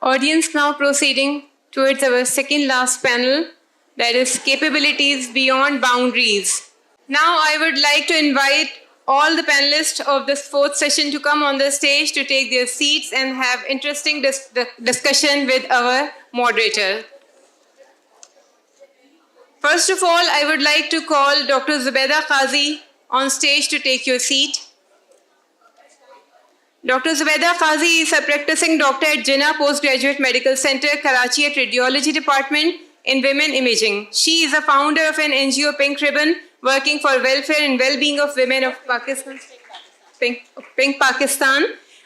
Audience, now proceeding towards our second last panel, that is Capabilities Beyond Boundaries. Now I would like to invite all the panelists of this fourth session to come on the stage to take their seats and have interesting discussion with our moderator. First of all, I would like to call Dr. Zubaida Qazi on stage to take your seat. Dr. Zubaida Qazi is a practicing doctor at Jinnah Postgraduate Medical Center, Karachi at Radiology Department in Women Imaging. She is a founder of an NGO, Pink Ribbon, working for welfare and well-being of women of Pakistan. Pink Pakistan,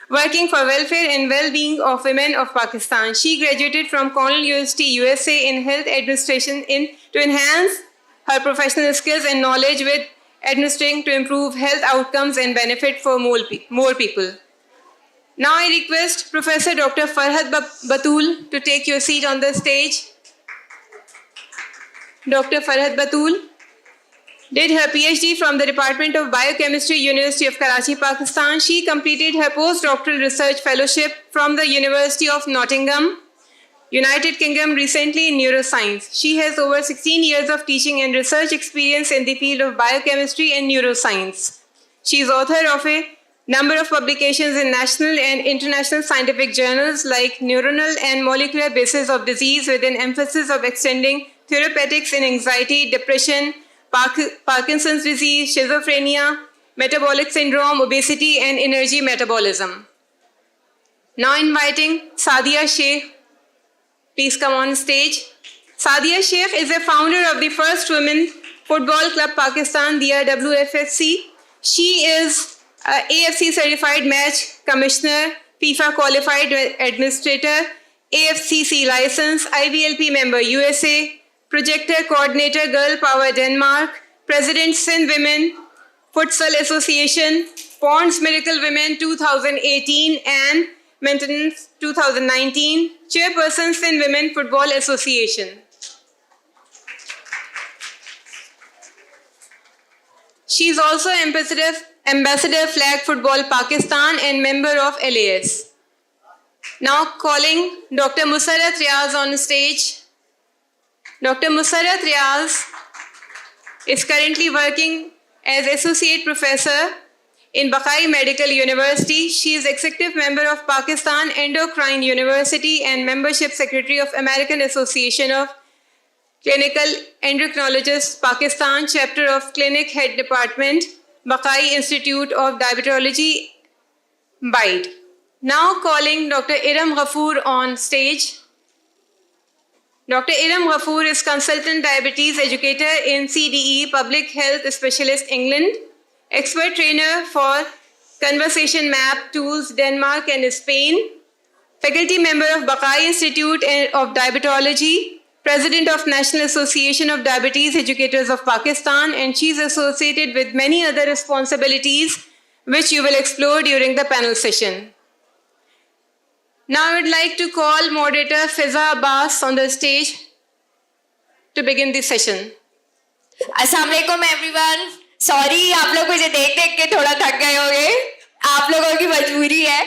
working for welfare and well-being of women of Pakistan. She graduated from Cornell University, USA in health administration to enhance her professional skills and knowledge with administering to improve health outcomes and benefit for more people. Now I request Professor Dr. Farhat Batul to take your seat on the stage. Dr. Farhat Batul did her PhD from the Department of Biochemistry, University of Karachi, Pakistan. She completed her postdoctoral research fellowship from the University of Nottingham, United Kingdom, recently in neuroscience. She has over 16 years of teaching and research experience in the field of biochemistry and neuroscience. She is author of a number of publications in national and international scientific journals like Neuronal and Molecular Basis of Disease, with an emphasis of extending therapeutics in anxiety, depression, Parkinson's disease, schizophrenia, metabolic syndrome, obesity, and energy metabolism. Now inviting Sadia Sheikh. Please come on stage. Sadia Sheikh is a founder of the First Women Football Club Pakistan, the WFFC. She is AFC certified match commissioner, FIFA qualified administrator, AFCC license, IVLP member USA, projector coordinator Girl Power Denmark, President Sindh Women Futsal Association, Ponds Miracle Women 2018 and Maintenance 2019, Chairperson Sindh Women Football Association. She is also Ambassador Flag Football Pakistan and member of LAS. Now calling Dr. Musarrat Riaz on stage. Dr. Musarrat Riaz is currently working as Associate Professor in Buckeye Medical University. She is Executive Member of Pakistan Endocrine University and Membership Secretary of American Association of Clinical Endocrinologists Pakistan, Chapter of Clinic Head Department, Buckeye Institute of Diabetology, BIDE. Now calling Dr. Iram Ghafoor on stage. Dr. Iram Ghafoor is Consultant Diabetes Educator in CDE, Public Health Specialist, England, Expert Trainer for Conversation Map Tools, Denmark and Spain, Faculty Member of Buckeye Institute of Diabetology, President of National Association of Diabetes Educators of Pakistan, and she is associated with many other responsibilities which you will explore during the panel session. Now I would like to call moderator Fiza Abbas on the stage to begin the session. Assalamu alaikum everyone. Sorry, आप लोग मुझे देख के थोड़ा थक गए होंगे. आप लोगों की मजबूरी है.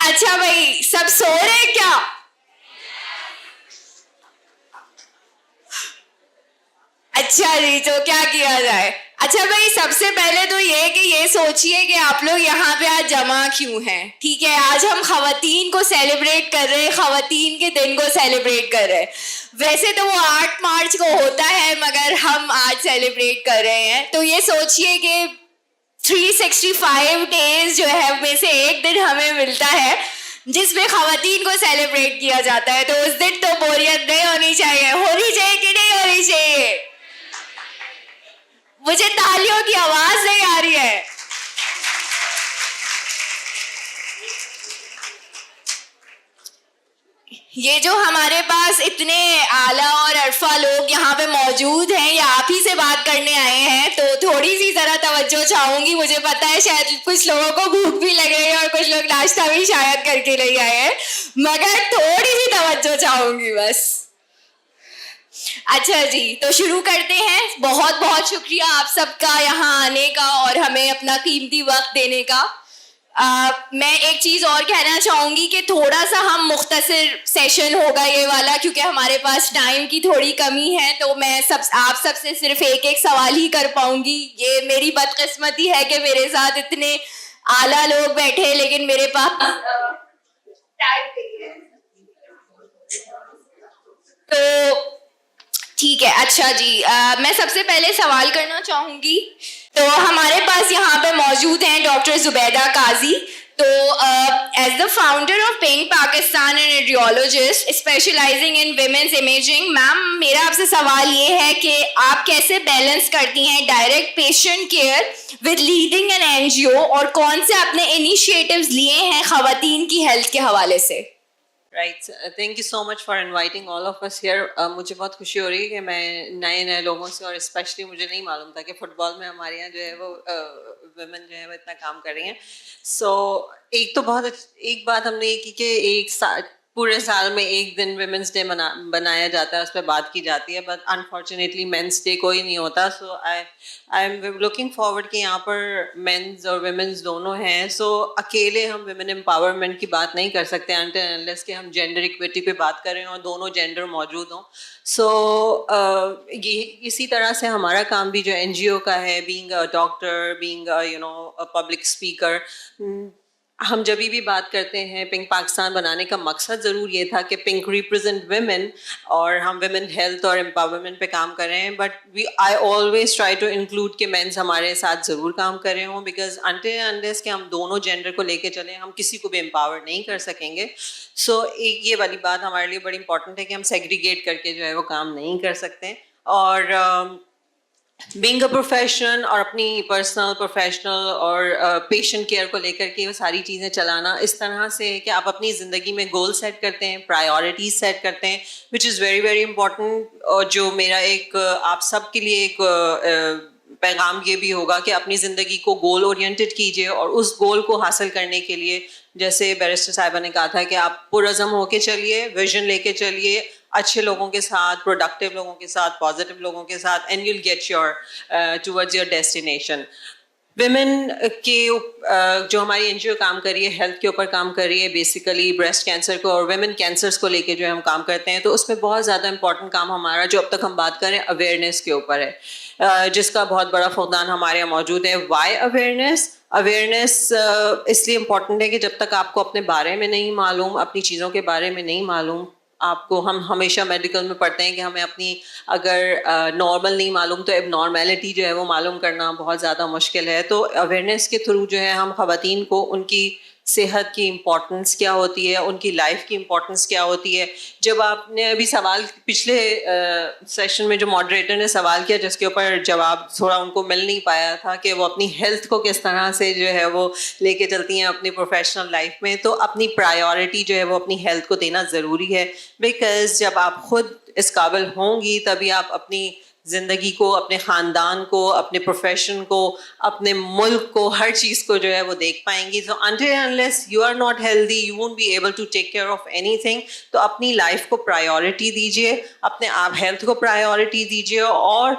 अच्छा भाई, सब सो रहे हैं क्या? अच्छा जी, तो क्या किया जाए? अच्छा भाई, सबसे पहले तो ये सोचिए कि आप लोग यहाँ पे आज जमा क्यों हैं. ठीक है, आज हम खवातीन को सेलिब्रेट कर रहे हैं, खवातीन के दिन को सेलिब्रेट कर रहे हैं. वैसे तो वो 8 मार्च को होता है, मगर हम आज सेलिब्रेट कर रहे हैं. तो ये सोचिए कि 365 डेज जो है में से एक दिन हमें मिलता है जिसमें खवातीन को सेलिब्रेट किया जाता है. तो उस दिन तो बोरियत नहीं होनी चाहिए कि नहीं होनी चाहिए? मुझे तालियों की आवाज नहीं आ रही है. ये जो हमारे पास इतने आला और अरफा लोग यहाँ पे मौजूद हैं, ये आप ही से बात करने आए हैं, तो थोड़ी सी जरा तवज्जो चाहूंगी. मुझे पता है शायद कुछ लोगों को भूख भी लग रही है और कुछ लोग नाश्ता भी शायद करके नहीं आए हैं, मगर थोड़ी सी तवज्जो चाहूंगी बस. अच्छा जी, तो शुरू करते हैं. बहुत बहुत शुक्रिया आप सबका यहाँ आने का और हमें अपना कीमती वक्त देने का. मैं एक चीज और कहना चाहूंगी कि थोड़ा सा हम मुख्तसर सेशन होगा ये वाला, क्योंकि हमारे पास टाइम की थोड़ी कमी है, तो मैं आप सबसे सिर्फ एक एक सवाल ही कर पाऊंगी। ये मेरी बदकिस्मती है कि मेरे साथ इतने आला लोग बैठे हैं, लेकिन मेरे पास टाइम नहीं है। तो ठीक है, अच्छा जी, मैं सबसे पहले सवाल करना चाहूंगी। तो हमारे पास यहाँ पे मौजूद हैं डॉक्टर जुबैदा काजी। तो as the founder of Pink Pakistan and radiologist specialising in women's imaging, ma'am मेरा आपसे सवाल ये है कि आप कैसे बैलेंस करती हैं direct patient care with leading an NGO, और कौन से आपने इनिशिएटिव्स लिए हैं खवातीन की हेल्थ के हवाले से? Right, thank you so much for inviting all of us here. मुझे बहुत खुशी हो रही है कि मैं नए नए लोगों से, और स्पेशली मुझे नहीं मालूम था कि फुटबॉल में हमारे यहाँ जो है वो वुमेन जो है वो इतना काम कर रही हैं। सो एक बात हमने ये की कि पूरे साल में एक दिन वुमेन्स डे बनाया जाता है, उस पर बात की जाती है, बट अनफॉर्चुनेटली मेंस डे कोई नहीं होता। सो आई एम लुकिंग फॉरवर्ड कि यहाँ पर मेंस और वुमेन्स दोनों हैं। सो अकेले हम वुमेन एम्पावरमेंट की बात नहीं कर सकते अनटिल अनलेस कि हम जेंडर इक्विटी पे बात करें और दोनों जेंडर मौजूद हों। सो ये इसी तरह से हमारा काम भी जो एनजीओ का है, being a doctor, being a public speaker, हम जब भी बात करते हैं, पिंक पाकिस्तान बनाने का मकसद ज़रूर ये था कि पिंक रिप्रेजेंट वुमेन और हम वुमेन हेल्थ और एम्पावरमेंट पे काम कर रहे हैं। But I always try to include कि मेंस हमारे साथ ज़रूर काम कर रहे हों, बिकॉज अनटिल अनलेस कि हम दोनों जेंडर को लेके चलें, हम किसी को भी एम्पावर नहीं कर सकेंगे। सो एक ये वाली बात हमारे लिए बड़ी इंपॉर्टेंट है कि हम सेग्रीगेट करके जो है वो काम नहीं कर सकते। और बीइंग अ प्रोफेशन और अपनी पर्सनल, प्रोफेशनल और पेशेंट केयर को लेकर के वो सारी चीज़ें चलाना इस तरह से कि आप अपनी ज़िंदगी में गोल सेट करते हैं, प्रायोरिटीज सेट करते हैं, which is very very important. और जो मेरा एक आप सब के लिए एक पैगाम ये भी होगा कि अपनी ज़िंदगी को गोल ओरिएंटेड कीजिए, और उस गोल को हासिल करने के लिए जैसे बैरिस्टर साहिबा ने कहा था कि आप पुरअज़म होके चलिए, विजन लेके चलिए, अच्छे लोगों के साथ, प्रोडक्टिव लोगों के साथ, पॉजिटिव लोगों के साथ, and you'll get your towards your destination. Women के जो हमारी एनजीओ काम कर रही है, हेल्थ के ऊपर काम कर रही है, बेसिकली ब्रेस्ट कैंसर को और विमेन कैंसर्स को लेके जो हम काम करते हैं, तो उसमें बहुत ज़्यादा इंपॉर्टेंट काम हमारा जो अब तक हम बात करें अवेयरनेस के ऊपर है, जिसका बहुत बड़ा फुकदान हमारे यहाँ मौजूद है। Why awareness? अवेयरनेस इसलिए इम्पॉर्टेंट है कि जब तक आपको अपने बारे में नहीं मालूम, अपनी चीज़ों के बारे में नहीं मालूम, आपको हम हमेशा मेडिकल में पढ़ते हैं कि हमें अपनी अगर नॉर्मल नहीं मालूम तो एबनॉर्मेलिटी जो है वो मालूम करना बहुत ज़्यादा मुश्किल है। तो अवेयरनेस के थ्रू जो है हम ख़वातीन को उनकी सेहत की इम्पोर्टेंस क्या होती है, उनकी लाइफ की इम्पोर्टेंस क्या होती है। जब आपने अभी सवाल पिछले सेशन में जो मॉडरेटर ने सवाल किया जिसके ऊपर जवाब थोड़ा उनको मिल नहीं पाया था कि वो अपनी हेल्थ को किस तरह से जो है वो लेके चलती हैं अपनी प्रोफेशनल लाइफ में, तो अपनी प्रायोरिटी जो है वो अपनी हेल्थ को देना ज़रूरी है। बिकॉज़ जब आप खुद इस काबिल होंगी तभी आप अपनी ज़िंदगी को, अपने ख़ानदान को, अपने प्रोफेशन को, अपने मुल्क को, हर चीज़ को जो है वो देख पाएंगी। तो until unless you are not healthy, you won't be able to take care of anything। तो अपनी लाइफ को प्रायोरिटी दीजिए, अपने आप हेल्थ को प्रायोरिटी दीजिए। और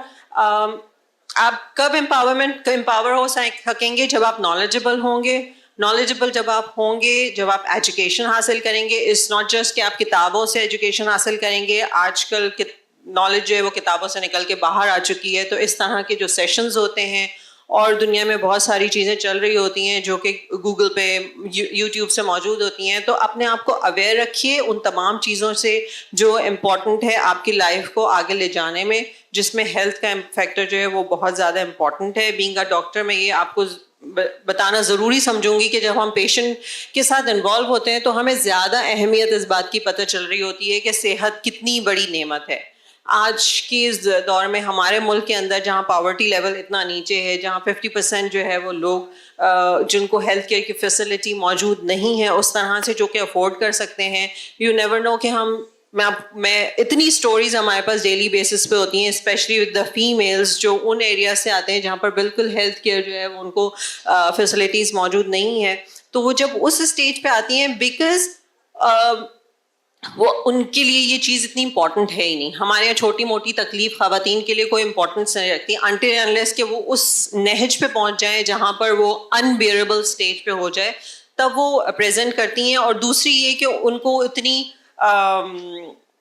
आप कब एम्पावर हो सकेंगे? जब आप नॉलेजेबल होंगे। नॉलेजेबल जब आप होंगे, जब आप एजुकेशन हासिल करेंगे। इट्स नॉट जस्ट कि आप किताबों से एजुकेशन हासिल करेंगे। आजकल नॉलेज जो है वो किताबों से निकल के बाहर आ चुकी है। तो इस तरह के जो सेशंस होते हैं और दुनिया में बहुत सारी चीज़ें चल रही होती हैं जो कि गूगल पे, यूट्यूब से मौजूद होती हैं। तो अपने आप को अवेयर रखिए उन तमाम चीज़ों से जो इम्पॉर्टेंट है आपकी लाइफ को आगे ले जाने में, जिसमें हेल्थ का फैक्टर जो है वो बहुत ज़्यादा इम्पॉर्टेंट है। बीइंग अ डॉक्टर मैं ये आपको बताना ज़रूरी समझूंगी कि जब हम पेशेंट के साथ इन्वॉल्व होते हैं तो हमें ज़्यादा अहमियत इस बात की पता चल रही होती है कि सेहत कितनी बड़ी नेमत है। आज की इस दौर में हमारे मुल्क के अंदर जहाँ पावर्टी लेवल इतना नीचे है, जहाँ 50% जो है वो लोग जिनको हेल्थ केयर की फैसिलिटी मौजूद नहीं है उस तरह से, जो कि अफोर्ड कर सकते हैं। यू नेवर नो कि मैं इतनी स्टोरीज हमारे पास डेली बेसिस पे होती हैं, स्पेशली विद द फीमेल्स जो उन एरिया से आते हैं जहाँ पर बिल्कुल हेल्थ केयर जो है वो उनको फैसिलिटीज़ मौजूद नहीं है। तो वो जब उस स्टेज पे आती हैं, बिकॉज वो उनके लिए ये चीज़ इतनी इम्पोर्टेंट है ही नहीं. हमारे यहाँ छोटी मोटी तकलीफ ख़वातीन के लिए कोई इम्पोर्टेंस नहीं रखती अनटिल अनलेस कि वो उस नहज पे पहुँच जाए जहाँ पर वो अनबियरेबल स्टेज पे हो जाए, तब वो प्रेजेंट करती हैं. और दूसरी ये कि उनको इतनी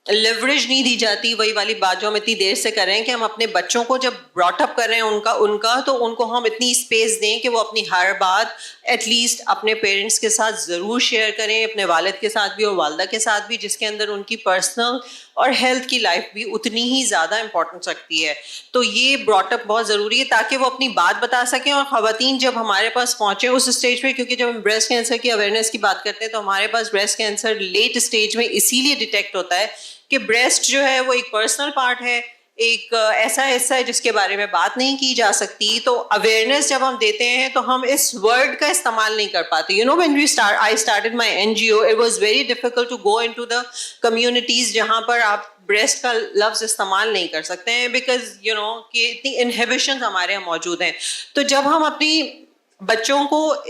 लिवरेज नहीं दी जाती, वही वाली बात जो हम इतनी देर से कर रहे हैं कि हम अपने बच्चों को जब ब्रॉटअप कर रहे हैं उनका तो उनको हम इतनी स्पेस दें कि वो अपनी हर बात एटलीस्ट अपने पेरेंट्स के साथ ज़रूर शेयर करें, अपने वालिद के साथ भी और वालदा के साथ भी, जिसके अंदर उनकी पर्सनल और हेल्थ की लाइफ भी उतनी ही ज़्यादा इंपॉर्टेंस रखती है. तो ये ब्रॉटअप बहुत ज़रूरी है ताकि वो अपनी बात बता सकें. और ख़वातीन जब हमारे पास पहुँचे उस स्टेज पे, क्योंकि जब हम ब्रेस्ट कैंसर की अवेयरनेस की बात करते हैं तो हमारे पास ब्रेस्ट कैंसर लेट स्टेज में इसीलिए डिटेक्ट होता है कि ब्रेस्ट जो है वो एक पर्सनल पार्ट है, एक ऐसा हिस्सा है जिसके बारे में बात नहीं की जा सकती. तो अवेयरनेस जब हम देते हैं तो हम इस वर्ड का इस्तेमाल नहीं कर पाते. You know when I started my NGO, it was very difficult to go into the communities जहां पर आप ब्रेस्ट का लफ्ज इस्तेमाल नहीं कर सकते हैं, बिकॉज यू नो कि इतनी इनहिबिशंस हमारे यहाँ मौजूद हैं. तो जब हम अपनी बच्चों को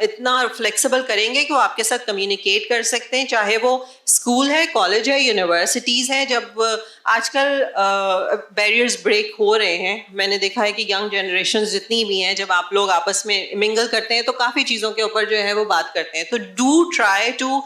इतना फ्लेक्सिबल करेंगे कि वो आपके साथ कम्युनिकेट कर सकते हैं, चाहे वो स्कूल है, कॉलेज है, यूनिवर्सिटीज़ हैं. जब आजकल बैरियर्स ब्रेक हो रहे हैं, मैंने देखा है कि यंग जनरेशन जितनी भी हैं, जब आप लोग आपस में मिंगल करते हैं तो काफ़ी चीज़ों के ऊपर जो है वो बात करते हैं. तो डू ट्राई टू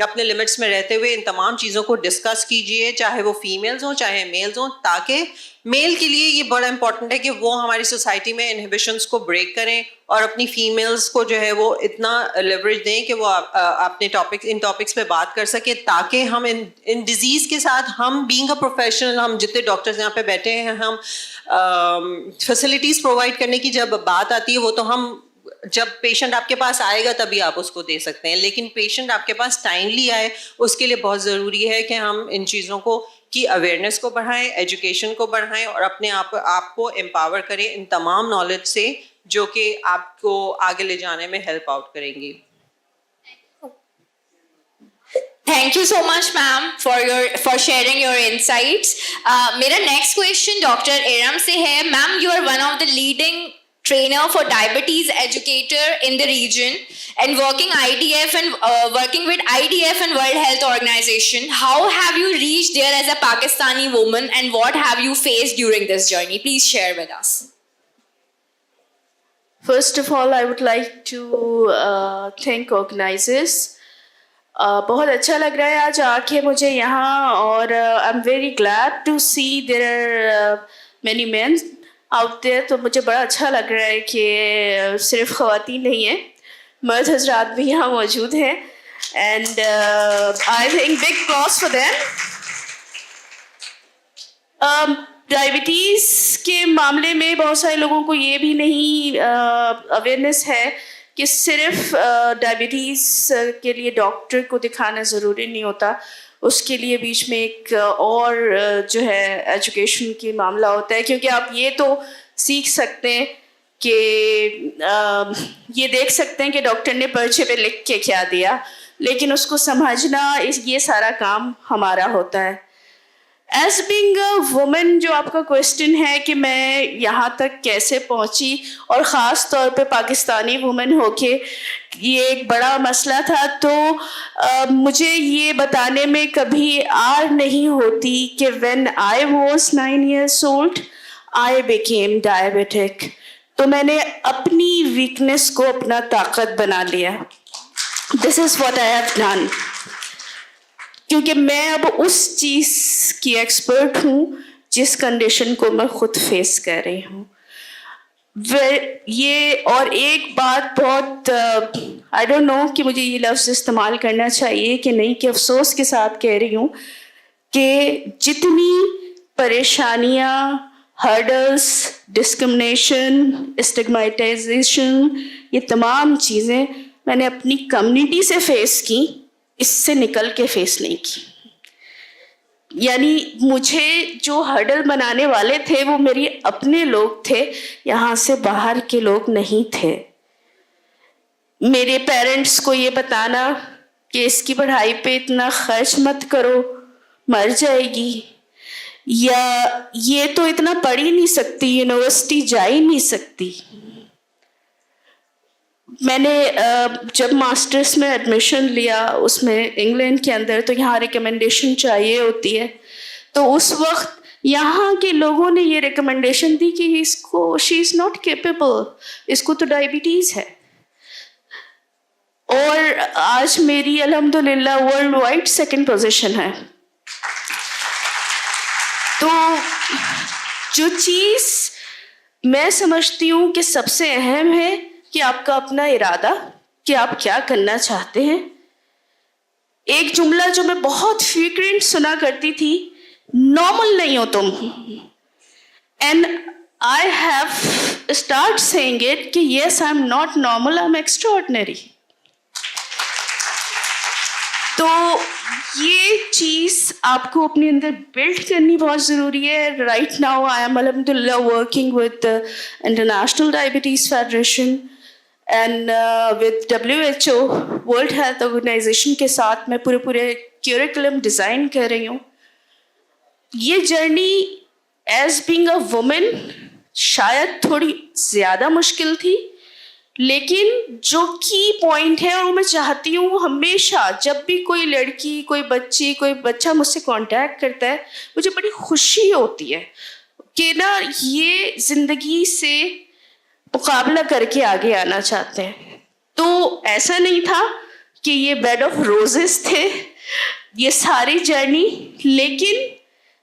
अपने लिमिट्स में रहते हुए इन तमाम चीज़ों को डिस्कस कीजिए, चाहे वो फीमेल्स हों चाहे मेल्स हों, ताकि मेल के लिए ये बड़ा इंपॉर्टेंट है कि वो हमारी सोसाइटी में इनहिबिशंस को ब्रेक करें और अपनी फीमेल्स को जो है वो इतना लेवरेज दें कि वो अपने इन टॉपिक्स पे बात कर सके, ताकि हम इन डिजीज़ के साथ हम बीइंग अ प्रोफेशनल, हम जितने डॉक्टर्स यहाँ पे बैठे हैं, हम फैसिलिटीज़ प्रोवाइड करने की जब बात आती है वो तो हम जब पेशेंट आपके पास आएगा तभी आप उसको दे सकते हैं, लेकिन पेशेंट आपके पास टाइमली आए उसके लिए बहुत ज़रूरी है कि हम इन चीज़ों को की अवेयरनेस को बढ़ाएं, एजुकेशन को बढ़ाएं और अपने आप को एम्पावर करें इन तमाम नॉलेज से जो कि आपको आगे ले जाने में हेल्प आउट करेंगी. Thank you so much, ma'am, for sharing your insights. मेरा next question Dr. Eram से है. Ma'am, you are one of the leading trainer for diabetes educator in the region and working with IDF and World Health Organization. How have you reached there as a Pakistani woman and what have you faced during this journey? Please share with us. First of all, I would like to thank organizers. बहुत अच्छा लग रहा है आज आके मुझे यहाँ, और I'm very glad to see there are many men out there. तो मुझे बड़ा अच्छा लग रहा है कि सिर्फ ख़वातीन नहीं हैं, मर्द हजरात भी यहाँ मौजूद हैं, and I think big applause for them. Diabetes के मामले में बहुत सारे लोगों को ये भी नहीं अवेयरनेस है कि सिर्फ डायबिटीज़ के लिए डॉक्टर को दिखाना ज़रूरी नहीं होता, उसके लिए बीच में एक और जो है एजुकेशन की मामला होता है. क्योंकि आप ये तो सीख सकते हैं कि ये देख सकते हैं कि डॉक्टर ने पर्चे पे लिख के क्या दिया, लेकिन उसको समझना ये सारा काम हमारा होता है. एज बीइंग अ वुमन, जो आपका क्वेश्चन है कि मैं यहाँ तक कैसे पहुँची, और ख़ास तौर पे पाकिस्तानी वुमन होके ये एक बड़ा मसला था, तो मुझे ये बताने में कभी आर नहीं होती कि when I was 9 years old I became diabetic. तो मैंने अपनी वीकनेस को अपना ताकत बना लिया. This is what I have done, क्योंकि मैं अब उस चीज़ की एक्सपर्ट हूँ जिस कंडीशन को मैं खुद फेस कर रही हूँ. ये और एक बात बहुत आई डोंट नो कि मुझे ये लफ्ज़ इस्तेमाल करना चाहिए कि नहीं, कि अफसोस के साथ कह रही हूँ कि जितनी परेशानियाँ, हर्डल्स, डिस्क्रिमिनेशन, स्टिग्मेटाइजेशन, ये तमाम चीज़ें मैंने अपनी कम्युनिटी से फेस की, इससे निकल के फेस नहीं की. यानी मुझे जो हर्डल बनाने वाले थे वो मेरे अपने लोग थे, यहाँ से बाहर के लोग नहीं थे. मेरे पेरेंट्स को ये बताना कि इसकी पढ़ाई पे इतना खर्च मत करो, मर जाएगी, या ये तो इतना पढ़ ही नहीं सकती, यूनिवर्सिटी जा ही नहीं सकती. मैंने जब मास्टर्स में एडमिशन लिया उसमें इंग्लैंड के अंदर, तो यहाँ रिकमेंडेशन चाहिए होती है। तो उस वक्त यहाँ के लोगों ने ये रिकमेंडेशन दी कि इसको, शी इज़ नॉट केपेबल, इसको तो डायबिटीज़ है। और आज मेरी अल्हम्दुलिल्लाह वर्ल्ड वाइड सेकेंड पोजीशन है। तो जो चीज़ मैं समझती हूँ कि सबसे अहम है कि आपका अपना इरादा, कि आप क्या करना चाहते हैं। एक जुमला जो मैं बहुत फ्रीक्वेंट सुना करती थी, नॉर्मल नहीं हो तुम, and I have start saying it कि yes I am not normal, I am extraordinary. तो ये चीज़ आपको अपने अंदर बिल्ड करनी बहुत ज़रूरी है। राइट नाउ आई एम अल्हम्दुलिल्लाह working with international diabetes federation and with WHO world health organisation के साथ मैं पूरे क्यूरिकुलम डिज़ाइन कर रही हूँ। ये journey as being a women शायद थोड़ी ज़्यादा मुश्किल थी, लेकिन जो की पॉइंट है, और मैं चाहती हूँ हमेशा जब भी कोई लड़की, कोई बच्ची, कोई बच्चा मुझसे कांटेक्ट करता है, मुझे बड़ी खुशी होती है कि ना ये ज़िंदगी से मुकाबला करके आगे आना चाहते हैं। तो ऐसा नहीं था कि ये बेड ऑफ रोजेस थे ये सारी जर्नी, लेकिन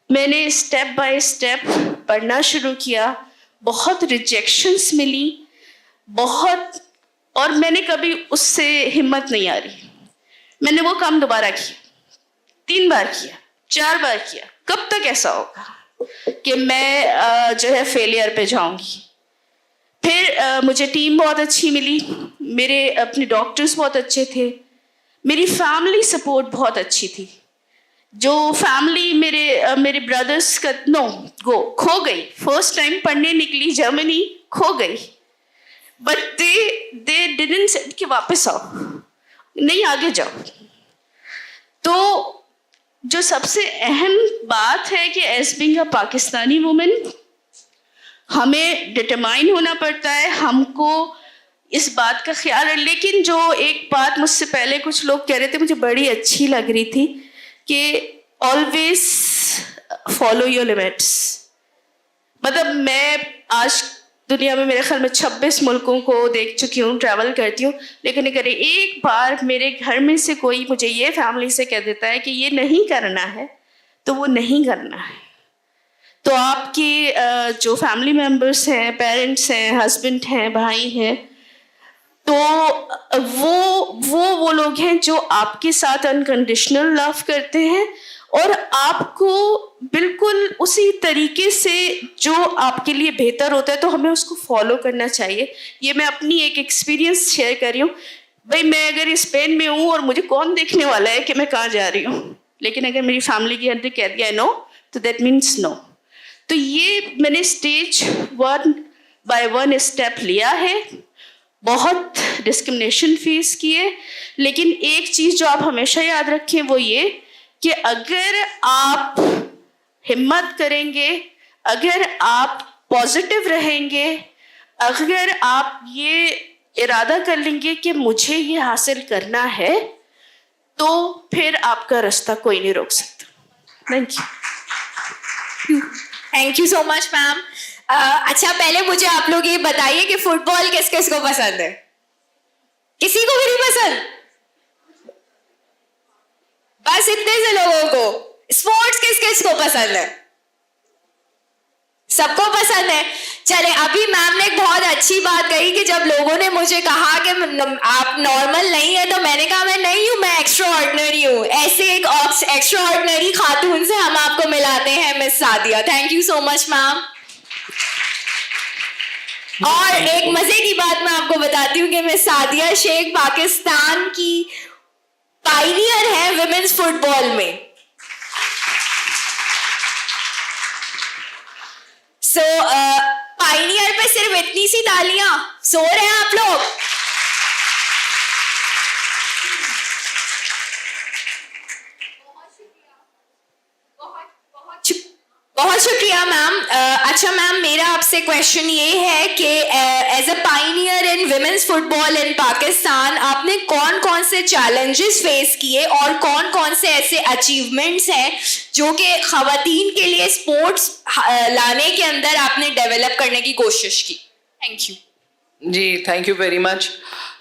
मैंने स्टेप बाय स्टेप पढ़ना शुरू किया, बहुत रिजेक्शंस मिली, बहुत, और मैंने कभी उससे हिम्मत नहीं आ रही। मैंने वो काम दोबारा किया, 3 बार किया, 4 बार किया। कब तक ऐसा होगा कि मैं जो है फेलियर पे जाऊंगी। फिर मुझे टीम बहुत अच्छी मिली, मेरे अपने डॉक्टर्स बहुत अच्छे थे, मेरी फैमिली सपोर्ट बहुत अच्छी थी। जो फैमिली मेरे ब्रदर्स का खो गई, फर्स्ट टाइम पढ़ने निकली जर्मनी, खो गई, बट दे डिडंट से कि वापस आओ, नहीं आगे जाओ। तो जो सबसे अहम बात है कि as being a Pakistani women हमें डिटरमाइन होना पड़ता है, हमको इस बात का ख्याल है। लेकिन जो एक बात मुझसे पहले कुछ लोग कह रहे थे, मुझे बड़ी अच्छी लग रही थी कि ऑलवेज फॉलो योर लिमिट्स। मतलब मैं आज दुनिया में मेरे ख्याल में 26 मुल्कों को देख चुकी हूँ, ट्रैवल करती हूँ, लेकिन अगर एक बार मेरे घर में से कोई मुझे ये फैमिली से कह देता है कि ये नहीं करना है, तो वो नहीं करना है। तो आपके जो फैमिली मेम्बर्स हैं, पेरेंट्स हैं, हस्बैंड हैं, भाई हैं, तो वो लोग हैं जो आपके साथ अनकंडीशनल लव करते हैं और आपको बिल्कुल उसी तरीके से जो आपके लिए बेहतर होता है, तो हमें उसको फॉलो करना चाहिए। ये मैं अपनी एक एक्सपीरियंस शेयर कर रही हूँ। भाई मैं अगर स्पेन में हूँ और मुझे कौन देखने वाला है कि मैं कहाँ जा रही हूँ, लेकिन अगर मेरी फैमिली के अंदर कह दिया नो, तो दैट मीन्स नो। तो ये मैंने स्टेज 1 बाय 1 स्टेप लिया है, बहुत डिस्क्रिमिनेशन फेस किए, लेकिन एक चीज़ जो आप हमेशा याद रखें वो ये कि अगर आप हिम्मत करेंगे, अगर आप पॉजिटिव रहेंगे, अगर आप ये इरादा कर लेंगे कि मुझे ये हासिल करना है, तो फिर आपका रास्ता कोई नहीं रोक सकता। Thank you. Thank you so much ma'am. अच्छा, पहले मुझे आप लोग ये बताइए कि फुटबॉल किस किस को पसंद है? किसी को भी नहीं पसंद? बस इतने से लोगों को। स्पोर्ट्स किस किस को पसंद है? सबको पसंद है। चले, अभी मैम ने एक बहुत अच्छी बात कही कि जब लोगों ने मुझे कहा कि आप नॉर्मल नहीं है, तो मैंने कहा मैं नहीं हूं, मैं एक्स्ट्रा ऑर्डिनरी हूं। ऐसे एक एक्स्ट्रा ऑर्डिनरी खातून से हम आपको मिलाते हैं miss Sadia. Thank you so much ma'am. और एक मजे की बात मैं आपको बताती हूँ कि मिस सादिया शेख पाकिस्तान की पायनियर है विमेन्स फुटबॉल में। पायनियर पे सिर्फ इतनी सी तालियां, सो रहे हैं आप लोग? बहुत शुक्रिया शुक्रिया मैम। अच्छा मैम, मेरा आपसे क्वेश्चन ये है कि as a pioneer in women's football in Pakistan आपने कौन कौन से चैलेंजेस फेस किए और कौन कौन से ऐसे अचीवमेंट्स हैं जो कि खवातीन के लिए स्पोर्ट्स लाने के अंदर आपने डेवलप करने की कोशिश की? Thank you. जी, थैंक यू वेरी मच।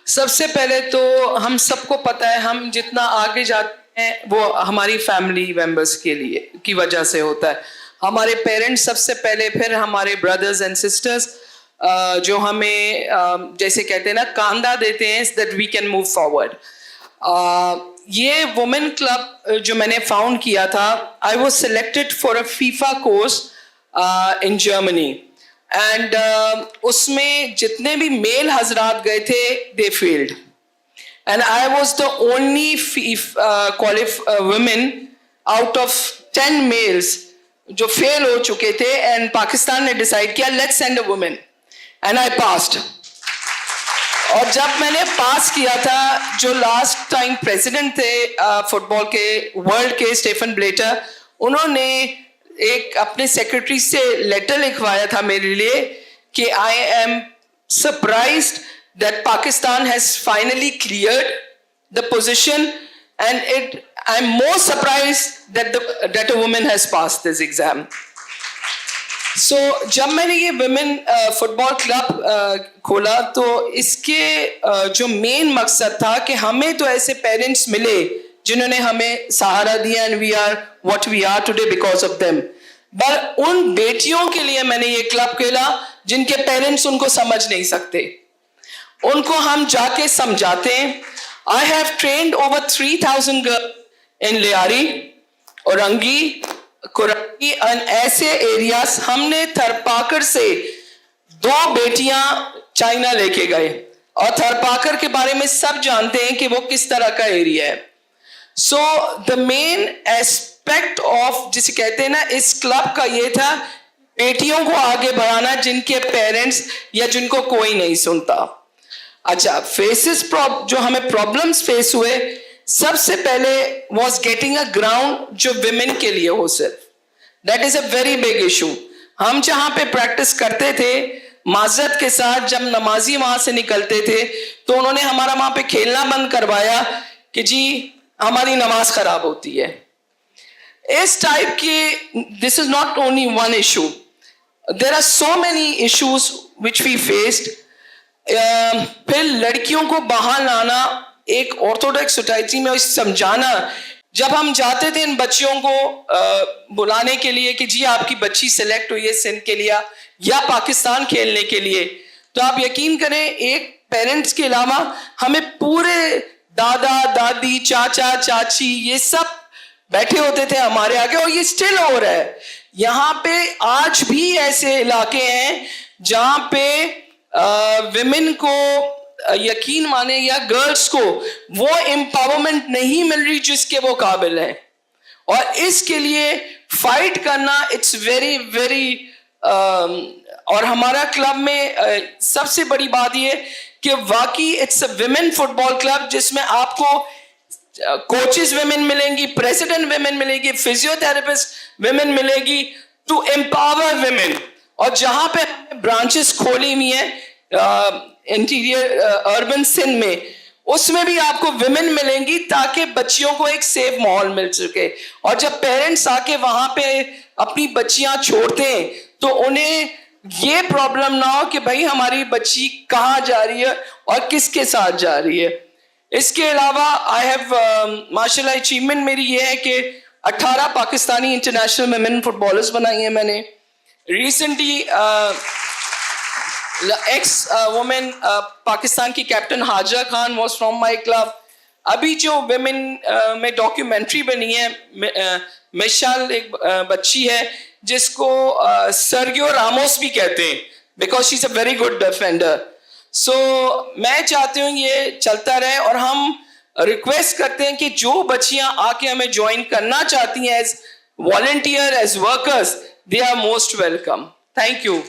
सबसे पहले तो हम सबको पता है हम जितना आगे जाते हैं वो हमारी फैमिली मेंबर्स के लिए की वजह से होता है। हमारे पेरेंट्स सबसे पहले, फिर हमारे ब्रदर्स एंड सिस्टर्स जो हमें जैसे कहते हैं ना कांधा देते हैं that we can move forward. ये वुमेन क्लब जो मैंने फाउंड किया था, I was selected for a FIFA course in Germany and उसमें जितने भी मेल हजरात गए थे they failed and I was the only women out of 10 males जो फेल हो चुके थे एंड पाकिस्तान ने डिसाइड किया let's send a women and I passed. और जब मैंने पास किया था, जो लास्ट टाइम प्रेसिडेंट थे फुटबॉल के वर्ल्ड के, स्टेफन ब्लेटर, उन्होंने एक अपने सेक्रेटरी से लेटर लिखवाया था मेरे लिए कि I am surprised that Pakistan has finally cleared the position and I'm more surprised that a woman has passed this exam. So जब मैंने ये women फुटबॉल क्लब खोला तो इसके जो मेन मकसद था कि हमें तो ऐसे पेरेंट्स मिले जिन्होंने हमें सहारा दिया and we are what we are today because of them. पर उन बेटियों के लिए मैंने ये क्लब खोला जिनके पेरेंट्स उनको समझ नहीं सकते, उनको हम जाके समझाते हैं। I have trained over 3,000 girls in Liari, Orangi, Kurangi and ऐसे एरियाज। हमने थरपाकर से 2 बेटियां चाइना लेके गए और थरपाकर के बारे में सब जानते हैं कि वो किस तरह का एरिया है। So the main aspect of जिसे कहते हैं ना इस क्लब का ये था बेटियों को आगे बढ़ाना जिनके पेरेंट्स या जिनको कोई नहीं सुनता। अच्छा, फेसेस जो हमें प्रॉब्लम्स फेस हुए, सबसे पहले वाज गेटिंग अ ग्राउंड जो विमेन के लिए हो सिर्फ, that is a very big issue. हम जहां पे प्रैक्टिस करते थे माजरत के साथ, जब नमाजी वहां से निकलते थे तो उन्होंने हमारा वहां पे खेलना बंद करवाया कि जी हमारी नमाज खराब होती है। इस टाइप के this is not only one issue, there are so many issues which we faced. फिर लड़कियों को बाहर लाना, एक ऑर्थोडॉक्स सोसाइटी में समझाना। जब हम जाते थे इन बच्चियों को बुलाने के लिए कि जी आपकी बच्ची सिलेक्ट हुई है सिंध के लिए या पाकिस्तान खेलने के लिए, तो आप यकीन करें एक पेरेंट्स के अलावा हमें पूरे दादा दादी चाचा चाची ये सब बैठे होते थे हमारे आगे, और ये स्टिल हो रहा है। यहाँ पे आज भी ऐसे इलाके हैं जहाँ पे विमेन को यकीन माने या गर्ल्स को वो एम्पावरमेंट नहीं मिल रही जिसके वो काबिल है, और इसके लिए फाइट करना इट्स वेरी वेरी। और हमारा क्लब में सबसे बड़ी बात ये कि वाकई it's a women football club जिसमें आपको कोचेस विमेन मिलेंगी, प्रेसिडेंट विमेन मिलेगी, फिजियोथेरेपिस्ट विमेन मिलेगी टू एम्पावर विमेन। और जहां पे ब्रांचेस खोली हुई है इंटीरियर अर्बन सिंध में, उसमें भी आपको विमेन मिलेंगी ताकि बच्चियों को एक सेफ माहौल मिल सके। और जब पेरेंट्स आके वहां पे अपनी बच्चियां छोड़ते हैं तो उन्हें ये प्रॉब्लम ना हो कि भाई हमारी बच्ची कहाँ जा रही है और किसके साथ जा रही है। इसके अलावा आई हैव माशाल्लाह अचीवमेंट मेरी ये है कि 18 पाकिस्तानी इंटरनेशनल वुमेन फुटबॉलर्स बनाई हैं मैंने। रिसेंटली एक्स वुमेन पाकिस्तान की captain Hajra Khan was from my club. अभी जो वुमेन में डॉक्यूमेंट्री बनी है, मिशाल एक बच्ची है जिसको सर्गियो रामोस भी कहते हैं because she is a very good defender. So मैं चाहती हूँ ये चलता रहे, और हम रिक्वेस्ट करते हैं कि जो बच्चियां आके हमें ज्वाइन करना चाहती हैं as volunteer as workers, they are most welcome. Thank you.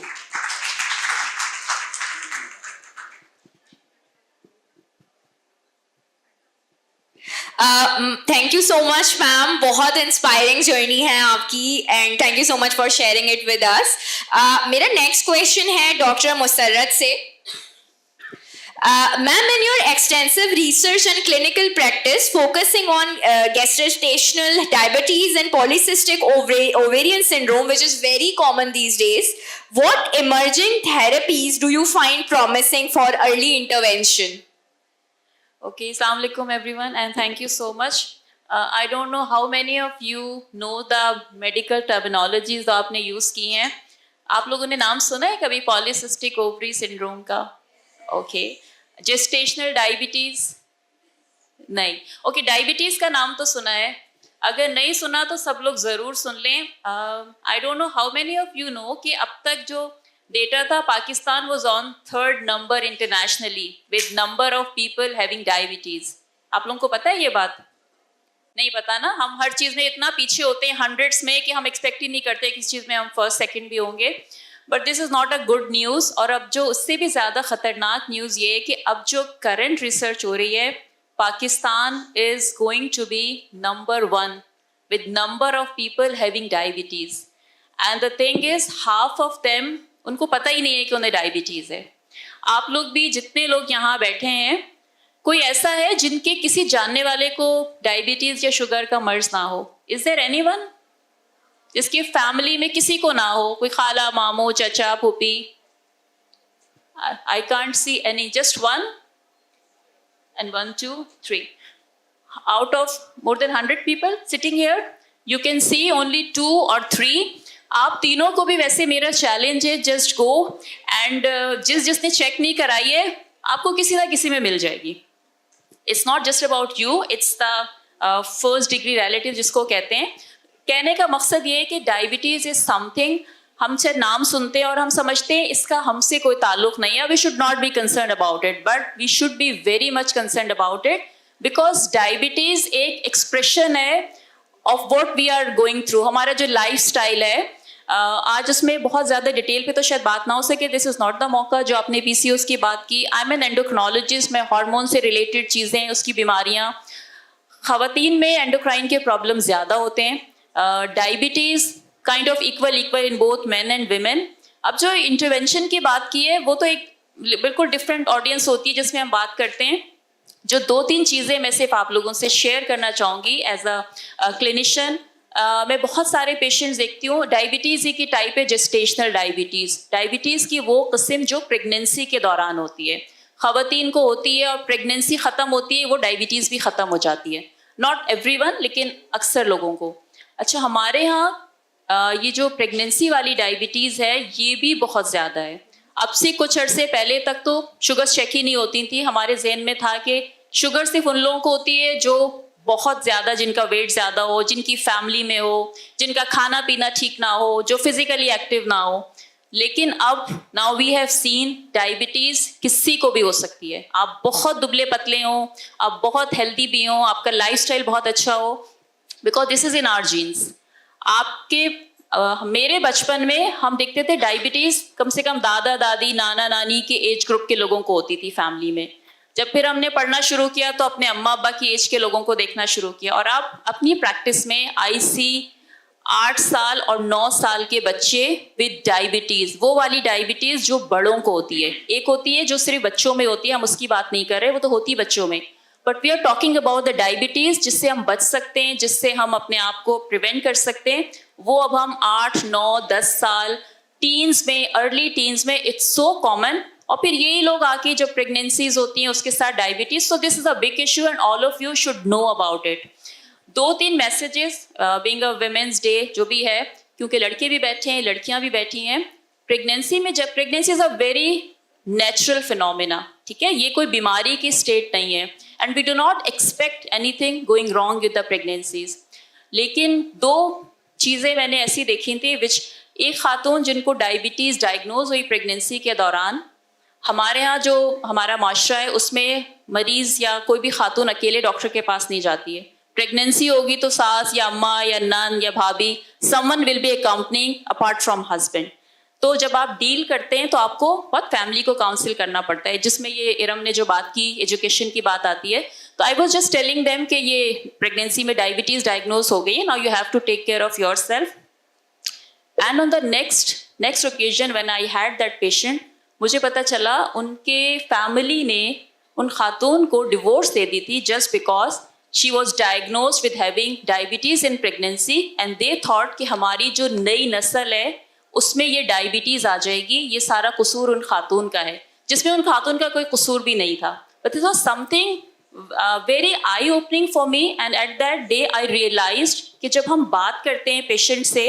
Thank you so much ma'am, बहुत इंस्पायरिंग जर्नी है आपकी and thank you so much for sharing it with us. मेरा नेक्स्ट क्वेश्चन है डॉक्टर मुसर्रत से. Ma'am, in your extensive research and clinical practice focusing on gestational diabetes and polycystic ovarian syndrome, which is very common these days, what emerging therapies do you find promising for early intervention? Okay, Assalamu alaikum everyone and thank you so much. I don't know how many of you know the medical terminologies जो आपने use की हैं. आप लोगों ने नाम सुना है कभी polycystic ovary syndrome का? Okay. Gestational diabetes? नहीं. Okay, diabetes का नाम तो सुना है. अगर नहीं सुना तो सब लोग ज़रूर सुन लें. I don't know how many of you know कि अब तक जो डेटा था, Pakistan was on 3rd number internationally with number of people having diabetes. आप लोगों को पता है ये बात? नहीं पता ना. हम हर चीज़ में इतना पीछे होते हैं hundreds में कि हम एक्सपेक्ट ही नहीं करते किसी चीज़ में हम फर्स्ट सेकंड भी होंगे. But this is not a good news. और अब जो उससे भी ज़्यादा ख़तरनाक न्यूज़ ये है कि अब जो करंट रिसर्च हो रही है, Pakistan is going to be number 1 with number of people having diabetes. And the thing is half of them उनको पता ही नहीं है कि उन्हें डायबिटीज़ है. आप लोग भी जितने लोग यहाँ बैठे हैं, कोई ऐसा है जिनके किसी जानने वाले को डायबिटीज़ या शुगर का मर्ज ना हो? इज़ देयर एनीवन जिसकी फैमिली में किसी को ना हो? कोई खाला, मामू, चचा, फूफी? I can't see any. Just 1 and 1 2 3 out of more than 100 people sitting here, you can see only 2 or 3. आप तीनों को भी वैसे मेरा चैलेंज है, जस्ट गो एंड जिसने चेक नहीं कराई है आपको किसी ना किसी में मिल जाएगी. It's not just about you, it's the first degree relative जिसको कहते हैं. कहने का मकसद ये है कि डायबिटीज़ इज़ समथिंग हम चाहे नाम सुनते हैं और हम समझते हैं इसका हमसे कोई ताल्लुक नहीं है. We should not be concern about it, but we should be very much concern about it because diabetes एक एक्सप्रेशन है of what we are going through. हमारा जो लाइफ स्टाइल है, आज उसमें बहुत ज़्यादा डिटेल पे तो शायद बात ना हो सके. दिस इज़ नॉट द मौका. जो आपने PCOS की बात की, आई एम एन एंडोक्रिनोलॉजिस्ट. मैं हार्मोन से रिलेटेड चीज़ें, उसकी बीमारियाँ, ख़वातीन में एंडोक्राइन के प्रॉब्लम ज़्यादा होते हैं. Diabetes kind of equal in both man and women. अब जो इंटरवेंशन की बात की है वो तो एक बिल्कुल डिफरेंट ऑडियंस होती है जिसमें हम बात करते हैं. जो 2-3 चीज़ें मैं सिर्फ आप लोगों से शेयर करना चाहूँगी एज अ क्लिनिशियन. मैं बहुत सारे पेशेंट्स देखती हूँ. डायबिटीज़ की टाइप है जेस्टेशनल डायबिटीज़. डायबिटीज़ की वो किस्म जो प्रेगनेंसी के दौरान होती है, ख़वातीन को होती है, और प्रेगनेंसी ख़त्म होती है वो डायबिटीज़ भी ख़त्म हो जाती है. नॉट एवरीवन, लेकिन अक्सर लोगों को. अच्छा, हमारे यहाँ ये जो प्रेगनेंसी वाली डायबिटीज़ है ये भी बहुत ज़्यादा है. अब से कुछ अरसे पहले तक तो शुगर चेक ही नहीं होती थी. हमारे जहन में था कि शुगर सिर्फ उन लोगों को होती है जो बहुत ज़्यादा, जिनका वेट ज़्यादा हो, जिनकी फैमिली में हो, जिनका खाना पीना ठीक ना हो, जो फिज़िकली एक्टिव ना हो. लेकिन अब now we have seen diabetes किसी को भी हो सकती है. आप बहुत दुबले पतले हों, आप बहुत हेल्दी भी हों, आपका लाइफस्टाइल बहुत अच्छा हो, because this is in our genes. आपके मेरे बचपन में हम देखते थे डायबिटीज़ कम से कम दादा दादी, नाना नानी के एज ग्रुप के लोगों को होती थी फैमिली में. जब फिर हमने पढ़ना शुरू किया तो अपने अम्मा अब्बा की एज के लोगों को देखना शुरू किया. और अब अपनी प्रैक्टिस में आई सी 8 साल और 9 साल के बच्चे विद डायबिटीज़. वो वाली डायबिटीज़ जो बड़ों को होती है. एक होती है जो सिर्फ बच्चों में होती है, हम उसकी बात नहीं कर रहे, वो तो होती है बच्चों में. But we are talking about the diabetes जिससे हम बच सकते हैं, जिससे हम अपने आप को प्रिवेंट कर सकते हैं. वो अब हम 8, 9, 10 साल, टीन्स में, अर्ली टीन्स में, इट्स सो कॉमन. और फिर यही लोग आके जब प्रेगनेंसीज होती हैं उसके साथ diabetes. So this is a big issue and all of you should know about it. 2-3 messages being a women's day जो भी है, क्योंकि लड़के भी बैठे हैं, लड़कियां भी बैठी हैं. प्रेगनेंसी में, जब pregnancy is a very natural phenomena, ठीक है, ये कोई बीमारी की स्टेट नहीं है. And we do not expect anything going wrong with the pregnancies. लेकिन 2 चीज़ें मैंने ऐसी देखी थी विच, एक खातून जिनको डायबिटीज़ डायग्नोज हुई प्रेगनेंसी के दौरान, हमारे यहाँ जो हमारा माशरा है उसमें मरीज़ या कोई भी खातून अकेले डॉक्टर के पास नहीं जाती है. प्रेगनेंसी होगी तो सास या अम्मा या नन या भाभी, someone will be accompanying apart from husband. तो जब आप डील करते हैं तो आपको बहुत फैमिली को काउंसिल करना पड़ता है, जिसमें ये इरम ने जो बात की, एजुकेशन की बात आती है. तो I was just telling them कि ये प्रेगनेंसी में डायबिटीज़ डायग्नोज हो गई है, now you have to take care of your self. And on the next occasion when I had that patient, मुझे पता चला उनके फैमिली ने उन खातून को डिवोर्स दे दी थी just because she was diagnose with having diabetes in pregnancy, and they thought कि हमारी जो नई नस्ल है उसमें ये डायबिटीज़ आ जाएगी, ये सारा कसूर उन खातून का है, जिसमें उन खातून का कोई कसूर भी नहीं था. But this was something very eye opening for me, and at that day I realised कि जब हम बात करते हैं पेशेंट से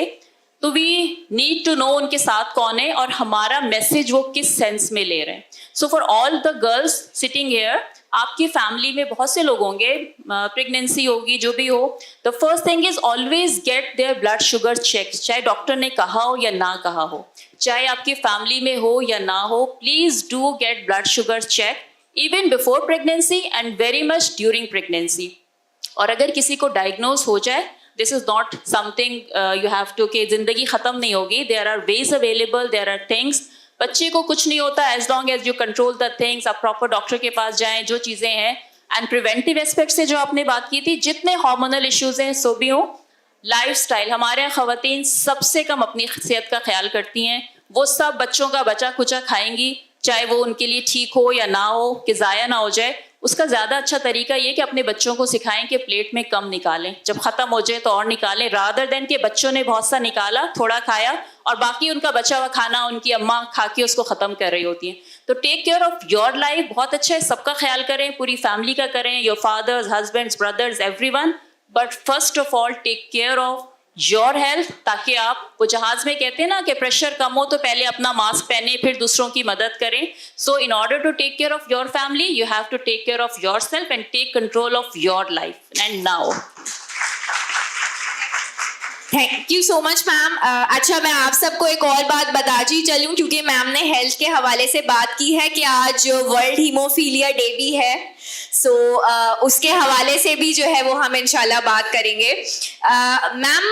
तो वी नीड टू नो उनके साथ कौन है और हमारा मैसेज वो किस सेंस में ले रहे हैं. So for all the girls sitting here, आपकी फैमिली में बहुत से लोग होंगे, प्रेगनेंसी होगी, जो भी हो, the first thing is always get their blood sugar check. चाहे डॉक्टर ने कहा हो या ना कहा हो, चाहे आपकी फैमिली में हो या ना हो, please do get blood sugar check even before pregnancy and very much during pregnancy. और अगर किसी को डायग्नोज हो जाए, this is not something you have to कि जिंदगी खत्म नहीं होगी. There are ways available, there are things. बच्चे को कुछ नहीं होता as long as you control the things. आप प्रॉपर डॉक्टर के पास जाएं, जो चीज़ें हैं. एंड प्रिवेंटिव एस्पेक्ट से जो आपने बात की थी, जितने हार्मोनल इश्यूज हैं सो भी हो, लाइफस्टाइल. हमारे यहाँ ख़वातीन सबसे कम अपनी सेहत का ख्याल करती हैं. वो सब बच्चों का बचा कुचा खाएंगी, चाहे वो उनके लिए ठीक हो या ना हो, कि ज़ाया ना हो जाए. उसका ज़्यादा अच्छा तरीका ये कि अपने बच्चों को सिखाएं कि प्लेट में कम निकालें, जब ख़त्म हो जाए तो और निकालें, रादर देन कि बच्चों ने बहुत सा निकाला, थोड़ा खाया और बाकी उनका बचा हुआ खाना उनकी अम्मा खा के उसको ख़त्म कर रही होती हैं. तो take care of your life. बहुत अच्छा है, सबका ख्याल करें, पूरी फैमिली का करें, your fathers, husbands, brothers, everyone. But first of all take care of your health, ताकि आप, वो जहाज में कहते हैं ना कि प्रेशर कम हो तो पहले अपना मास्क पहने फिर दूसरों की मदद करें. So in order to take care of your family, you have to take care of your self and take control of your life. And now thank you so much ma'am. अच्छा, मैं आप सबको एक और बात बताती चलूं, क्योंकि मैम ने हेल्थ के हवाले से बात की है कि आज वर्ल्ड हीमोफीलिया डे भी है. सो उसके हवाले से भी जो है वो हम इंशाल्लाह बात करेंगे. मैम,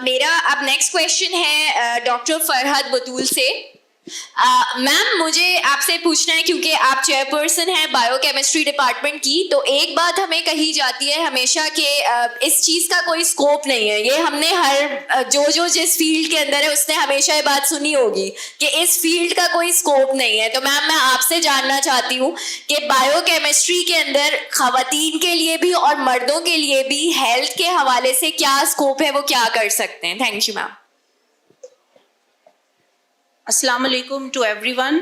मेरा अब नेक्स्ट क्वेश्चन है डॉक्टर फरहद बतूल से. मैम, मुझे आपसे पूछना है, क्योंकि आप चेयरपर्सन हैं बायोकेमिस्ट्री डिपार्टमेंट की, तो एक बात हमें कही जाती है हमेशा कि इस चीज़ का कोई स्कोप नहीं है. ये हमने हर जो जिस फील्ड के अंदर है उसने हमेशा ये बात सुनी होगी कि इस फील्ड का कोई स्कोप नहीं है. तो मैम, मैं आपसे जानना चाहती हूँ कि बायोकेमिस्ट्री के अंदर खवातीन के लिए भी और मर्दों के लिए भी हेल्थ के हवाले से क्या स्कोप है, वो क्या कर सकते हैं. Thank you ma'am. Assalamu alaikum to everyone.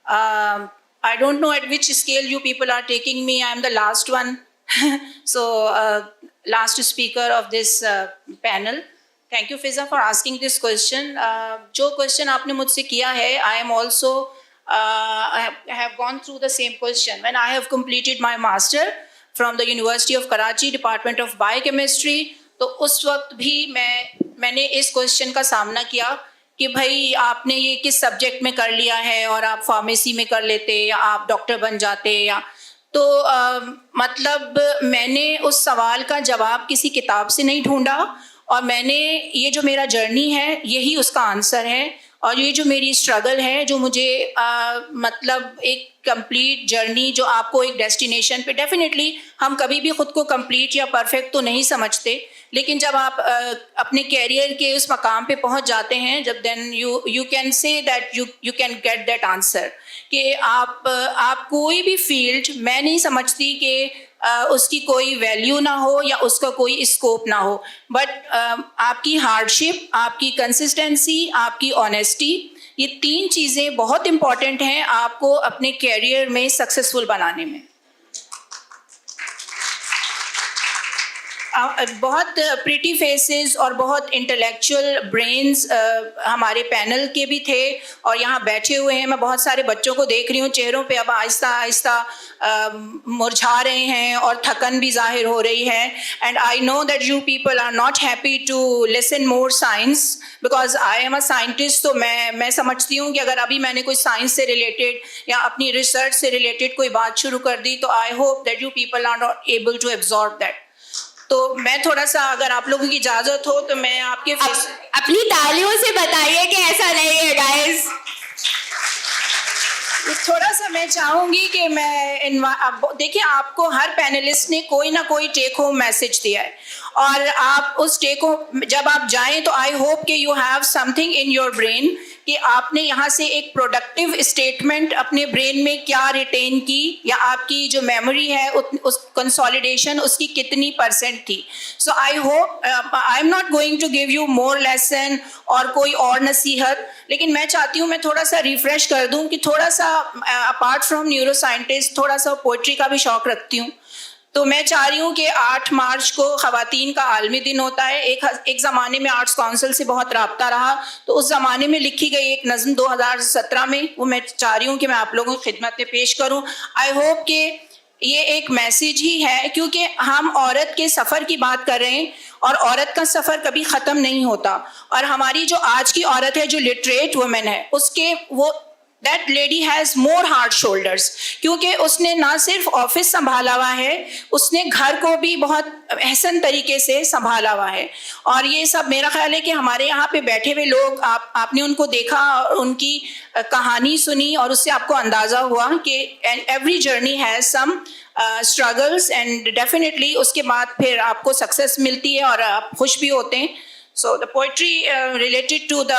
I don't know at which scale you people are taking me. I am the last one. So, last speaker of this panel. Thank you, Fiza, for asking this question. जो question आपने मुझसे किया है, I am also, I have gone through the same question. When I have completed my master from the University of Karachi, Department of Biochemistry, तो उस वक्त भी मैंने इस question का सामना किया कि भाई आपने ये किस सब्जेक्ट में कर लिया है और आप फार्मेसी में कर लेते या आप डॉक्टर बन जाते, या तो मतलब मैंने उस सवाल का जवाब किसी किताब से नहीं ढूंढा, और मैंने ये जो मेरा जर्नी है यही उसका आंसर है. और ये जो मेरी स्ट्रगल है, जो मुझे मतलब एक कंप्लीट जर्नी, जो आपको एक डेस्टिनेशन पे, डेफिनेटली हम कभी भी ख़ुद को कंप्लीट या परफेक्ट तो नहीं समझते, लेकिन जब आप अपने कैरियर के उस मकाम पे पहुंच जाते हैं, जब then you can say that you can get that answer कि आप कोई भी फील्ड, मैं नहीं समझती कि उसकी कोई वैल्यू ना हो या उसका कोई स्कोप ना हो, बट आपकी हार्डशिप, आपकी कंसिस्टेंसी, आपकी ऑनेस्टी, ये 3 चीज़ें बहुत इम्पॉर्टेंट हैं आपको अपने कैरियर में सक्सेसफुल बनाने में. बहुत प्रिटी फेसेस और बहुत इंटेलेक्चुअल ब्रेन्स हमारे पैनल के भी थे और यहाँ बैठे हुए हैं. मैं बहुत सारे बच्चों को देख रही हूँ, चेहरों पे अब आहिस्ता आहिस्ता मुरझा रहे हैं और थकन भी जाहिर हो रही है. And I know that you people are not happy to listen more science, because I am a scientist. तो मैं समझती हूँ कि अगर अभी मैंने कोई साइंस से रिलेटेड या अपनी रिसर्च से रिलेटेड कोई बात शुरू कर दी, तो I hope that you people are not able to absorb that. तो मैं थोड़ा सा, अगर आप लोगों की इजाजत हो तो मैं आपके अपनी तालियों से बताइए कि ऐसा नहीं है गाइस. तो थोड़ा सा मैं चाहूँगी कि देखिए, आपको हर पैनलिस्ट ने कोई ना कोई टेक होम मैसेज दिया है, और आप उस टेक होम जब आप जाएं तो आई होप कि you have something in your brain कि आपने यहाँ से एक प्रोडक्टिव स्टेटमेंट अपने ब्रेन में क्या रिटेन की, या आपकी जो मेमोरी है उस कंसोलिडेशन उसकी कितनी % थी. So I hope, I am not going to give you more lesson और कोई और नसीहत, लेकिन मैं चाहती हूँ मैं थोड़ा सा रिफ्रेश कर दूँ कि थोड़ा सा अपार्ट फ्रॉम न्यूरो साइंटिस्ट थोड़ा सा पोइट्री का भी शौक रखती हूँ. तो मैं चाह रही हूँ कि 8 मार्च को ख़वातीन का आलमी दिन होता है. एक ज़माने में आर्ट्स काउंसिल से बहुत राब्ता रहा, तो उस ज़माने में लिखी गई एक नज़्म 2017 में, वो मैं चाह रही हूँ कि मैं आप लोगों की खिदमत में पेश करूँ. आई होप कि ये एक मैसेज ही है, क्योंकि हम औरत के सफ़र की बात कर रहे हैं और औरत का सफ़र कभी ख़त्म नहीं होता. और हमारी जो आज की औरत है, जो लिटरेट वुमेन है, उसके वो that lady has more hard shoulders, क्योंकि उसने ना सिर्फ ऑफिस संभाला हुआ है, उसने घर को भी बहुत अहसन तरीके से संभाला हुआ है. और ये सब मेरा ख्याल है कि हमारे यहाँ पे बैठे हुए लोग, आपने उनको देखा और उनकी कहानी सुनी, और उससे आपको अंदाज़ा हुआ कि every journey has some struggles, and definitely उसके बाद फिर आपको सक्सेस मिलती है और आप खुश भी होते हैं. So the poetry related to the,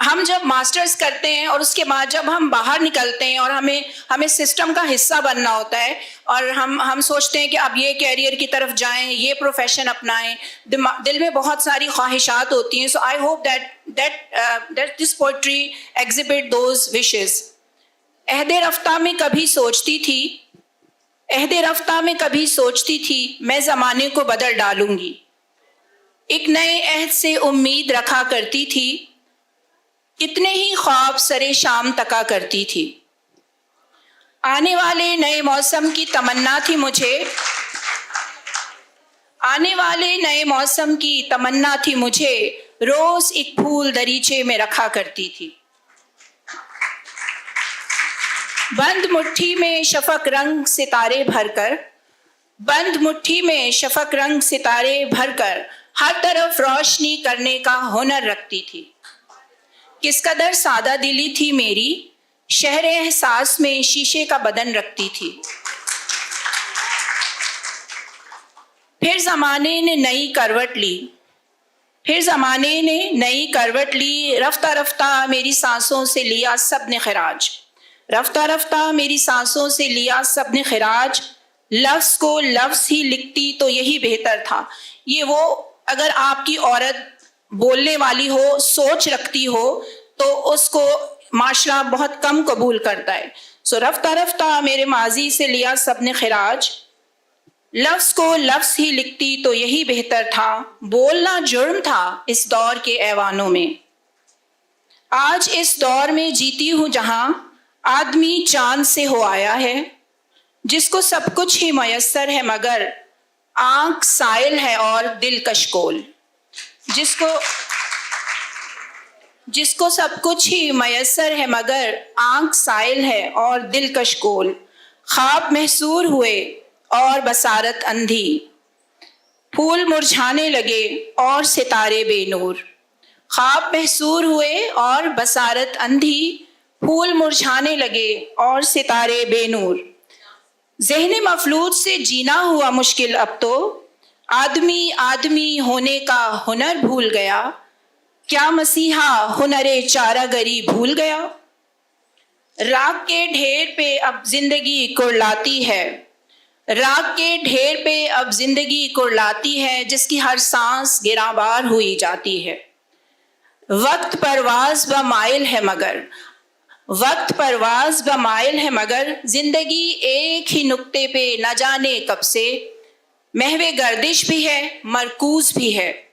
हम जब मास्टर्स करते हैं और उसके बाद जब हम बाहर निकलते हैं और हमें सिस्टम का हिस्सा बनना होता है, और हम सोचते हैं कि अब ये कैरियर की तरफ जाएं, ये प्रोफेशन अपनाएं, दिल में बहुत सारी ख्वाहिशात होती हैं. So I hope that this poetry exhibit those wishes. अहदे रफ्ता में कभी सोचती थी मैं ज़माने को बदल डालूंगी. एक नए अहद से उम्मीद रखा करती थी, कितने ही ख्वाब सरे शाम तका करती थी. आने वाले नए मौसम की तमन्ना थी मुझे, रोज एक फूल दरीचे में रखा करती थी. बंद मुट्ठी में शफक रंग सितारे भरकर हर तरफ रोशनी करने का हुनर रखती थी. किस कदर सादा दिली थी मेरी, शहरे एहसास में शीशे का बदन रखती थी. फिर ज़माने ने नई करवट ली, रफ्ता रफ्ता मेरी सांसों से लिया सबने खिराज. लफ्ज़ को लफ्ज़ ही लिखती तो यही बेहतर था. ये वो, अगर आपकी औरत बोलने वाली हो, सोच रखती हो, तो उसको माशरा बहुत कम कबूल करता है. सो रफ्ता रफ्ता मेरे माजी से लिया सबने खिराज, लफ्ज़ को लफ्ज़ ही लिखती तो यही बेहतर था. बोलना जुर्म था इस दौर के ऐवानों में. आज इस दौर में जीती हूँ जहां आदमी चांद से हो आया है, जिसको सब कुछ ही मयस्सर है मगर आंख साइल है और दिल कशकोल. जिसको सब कुछ ही मयस्सर है मगर आंख साइल है और दिल कशकोल. ख्वाब महसूर हुए और बसारत अंधी, फूल मुरझाने लगे और सितारे बेनूर. ख्वाब महसूर हुए और बसारत अंधी, फूल मुरझाने लगे और सितारे बेनूर. ज़हन मफलूज से जीना हुआ मुश्किल अब तो, आदमी होने का हुनर भूल गया. क्या मसीहा हुनरे चारागरी भूल गया. राख के ढेर पे अब जिंदगी कुर्लाती है, जिसकी हर सांस गिराबार हुई जाती है. वक्त परवाज ब माइल है मगर जिंदगी एक ही नुक्ते पे न जाने कब से. महवे गर्दिश भी है, मरकूज भी है.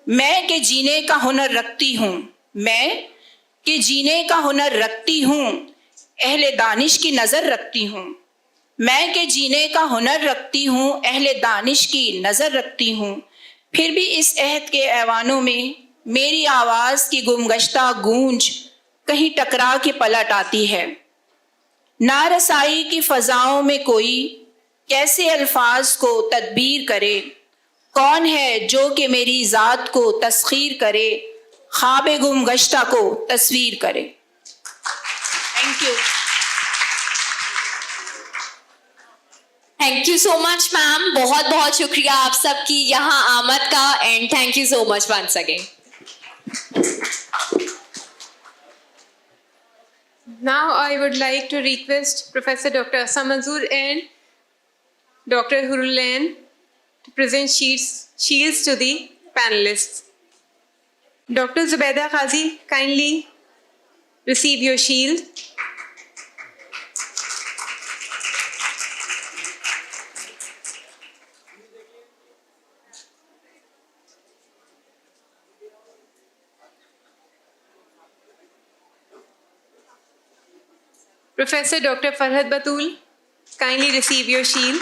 मैं के जीने का हुनर रखती हूँ, अहले दानिश की नज़र रखती हूँ. मैं के जीने का हुनर रखती हूँ, अहले दानिश की नज़र रखती हूँ. फिर भी इस अहद के ऐवानों में मेरी आवाज़ की गुमगश्ता गूंज कहीं टकरा के पलट आती है. नारसाई की फ़ज़ाओं में कोई कैसे अल्फाज को तदबीर करे. कौन है जो कि मेरी ज़ात को तस्खीर करे, ख्वाब गुमगश्ता को तस्वीर करे. Thank you. Thank you so much ma'am, बहुत बहुत शुक्रिया आप सबकी यहाँ आमद का, and thank you so much once again. Now I would like to request Professor Dr. Assam Manzoor and Dr. Hurulan to present shields to the panelists. Dr. Zubaida Qazi, kindly receive your shield. Professor Dr. Farhad Batul, kindly receive your shield.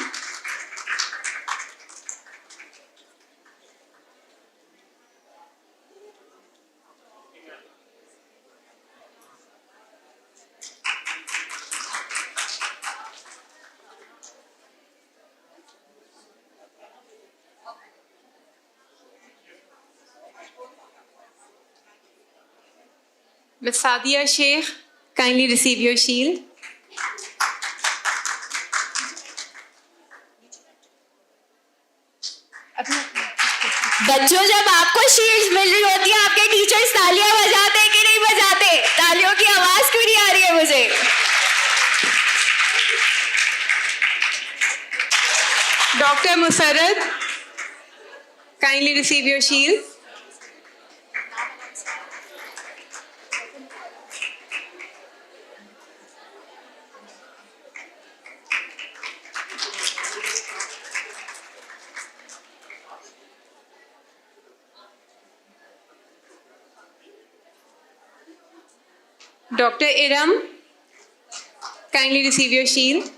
Ms. Sadia Sheikh, kindly receive your shield. बच्चों, जब आपको shield मिल रही होती है, आपके teachers तालियां बजाते कि नहीं बजाते? तालियों की आवाज क्यों नहीं आ रही है मुझे? Dr. Musarrad, kindly receive your shield. Dr. Iram, kindly receive your shield.